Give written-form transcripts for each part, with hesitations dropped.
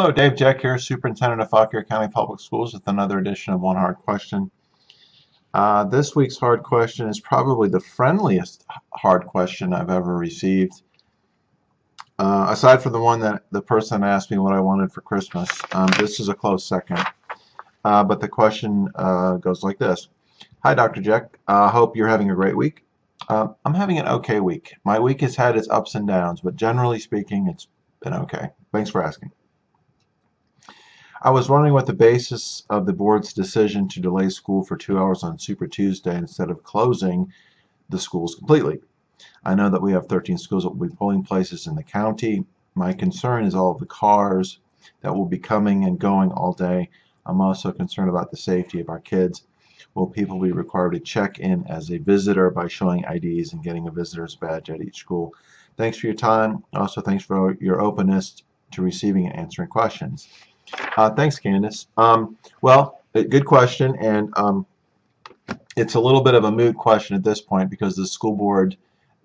Hello, Dave Jeck here, Superintendent of Fauquier County Public Schools with another edition of One Hard Question. This week's hard question is probably the friendliest hard question I've ever received. Aside from the one that the person asked me what I wanted for Christmas, this is a close second. But the question goes like this. Hi, Dr. Jeck. Hope you're having a great week. I'm having an okay week. My week has had its ups and downs, but generally speaking, it's been okay. Thanks for asking. I was wondering what the basis of the board's decision to delay school for 2 hours on Super Tuesday instead of closing the schools completely. I know that we have 13 schools that will be polling places in the county. My concern is all of the cars that will be coming and going all day. I'm also concerned about the safety of our kids. Will people be required to check in as a visitor by showing IDs and getting a visitor's badge at each school? Thanks for your time. Also, thanks for your openness to receiving and answering questions. Thanks, Candace. Well, good question, and it's a little bit of a moot question at this point because the school board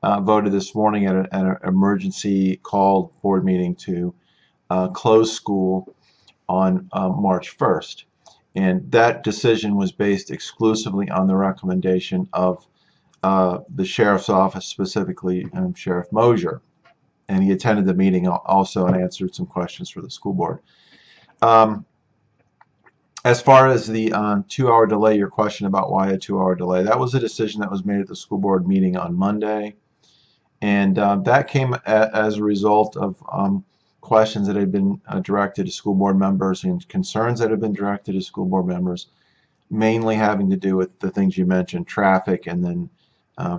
voted this morning at an emergency called board meeting to close school on March 1st. And that decision was based exclusively on the recommendation of the sheriff's office, specifically Sheriff Mosier. And he attended the meeting also and answered some questions for the school board. As far as the 2-hour delay, your question about why a 2-hour delay, that was a decision that was made at the school board meeting on Monday. And that came as a result of questions that had been directed to school board members and concerns that have been directed to school board members, mainly having to do with the things you mentioned, traffic, and then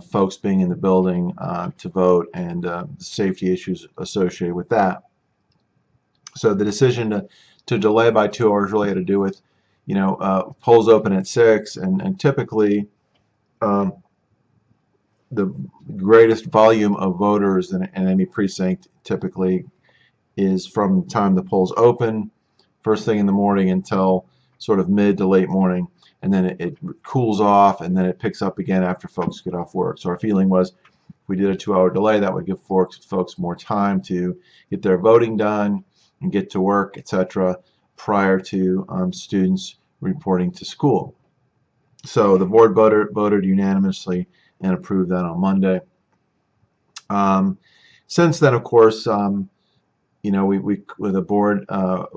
folks being in the building to vote, and the safety issues associated with that. So the decision to delay by 2 hours really had to do with, polls open at 6, and typically the greatest volume of voters in any precinct typically is from the time the polls open, first thing in the morning until sort of mid to late morning, and then it cools off, and then it picks up again after folks get off work. So our feeling was if we did a 2-hour delay, that would give folks more time to get their voting done and get to work, etc., prior to students reporting to school. So the board voted unanimously and approved that on Monday. Since then, of course, with the board,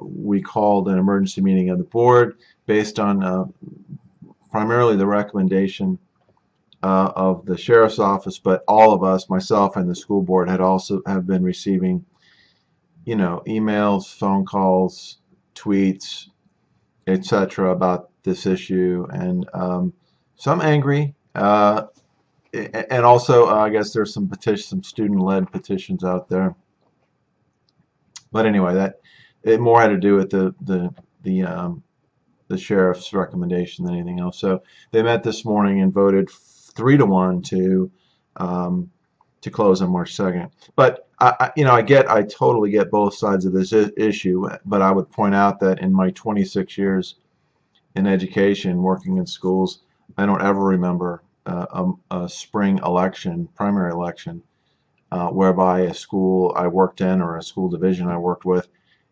we called an emergency meeting of the board based on primarily the recommendation of the sheriff's office, but all of us, myself and the school board, have been receiving emails, phone calls, tweets, etc. about this issue, and some angry, and also I guess there's some student-led petitions out there. But anyway, it more had to do with the sheriff's recommendation than anything else. So they met this morning and voted 3-1 to close on March 2nd. But I totally get both sides of this issue. But I would point out that in my 26 years in education, working in schools, I don't ever remember a spring election, primary election, whereby a school I worked in or a school division I worked with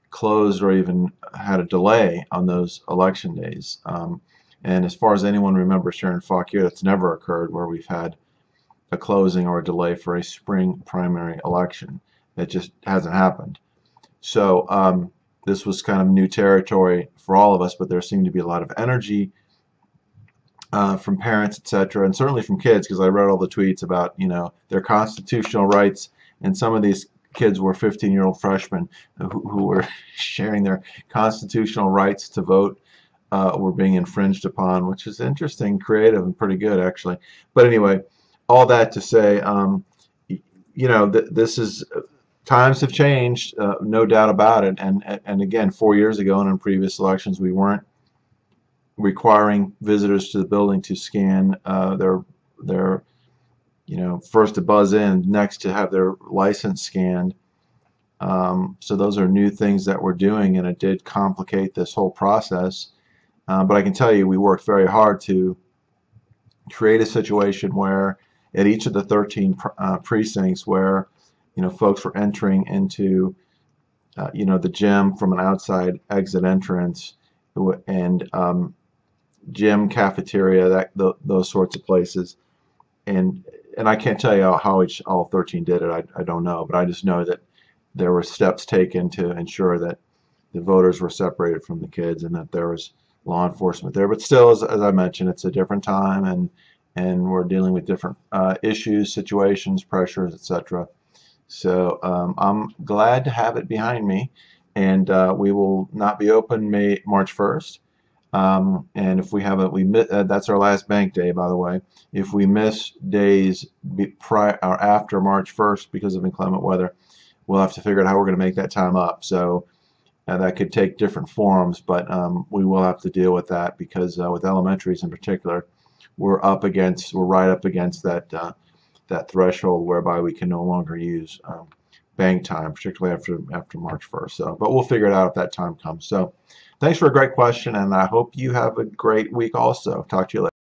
closed or even had a delay on those election days. And as far as anyone remembers here in Fauquier, that's never occurred where we've had a closing or a delay for a spring primary election. It just hasn't happened. So this was kind of new territory for all of us, but there seemed to be a lot of energy from parents, etc., and certainly from kids, because I read all the tweets about their constitutional rights, and some of these kids were 15-year-old freshmen who were sharing their constitutional rights to vote were being infringed upon, which is interesting, creative, and pretty good actually. But anyway, all that to say, this is times have changed, no doubt about it, and again, 4 years ago and in previous elections, we weren't requiring visitors to the building to scan their first to buzz in, next to have their license scanned. So those are new things that we're doing, and it did complicate this whole process. But I can tell you, we worked very hard to create a situation where at each of the 13 precincts where folks were entering into the gym from an outside exit entrance, and gym, cafeteria, those sorts of places. And I can't tell you how each all 13 did it. I don't know, but I just know that there were steps taken to ensure that the voters were separated from the kids and that there was law enforcement there. But still, as I mentioned, it's a different time, and we're dealing with different issues, situations, pressures, etc. So I'm glad to have it behind me, and we will not be open March 1st. And if we have that's our last bank day, by the way. If we miss days prior or after March 1st because of inclement weather, we'll have to figure out how we're going to make that time up. So that could take different forms, but we will have to deal with that because with elementaries in particular, we're right up against that threshold whereby we can no longer use bank time, particularly after March 1st. So, but we'll figure it out if that time comes. So, thanks for a great question, and I hope you have a great week also. Talk to you later.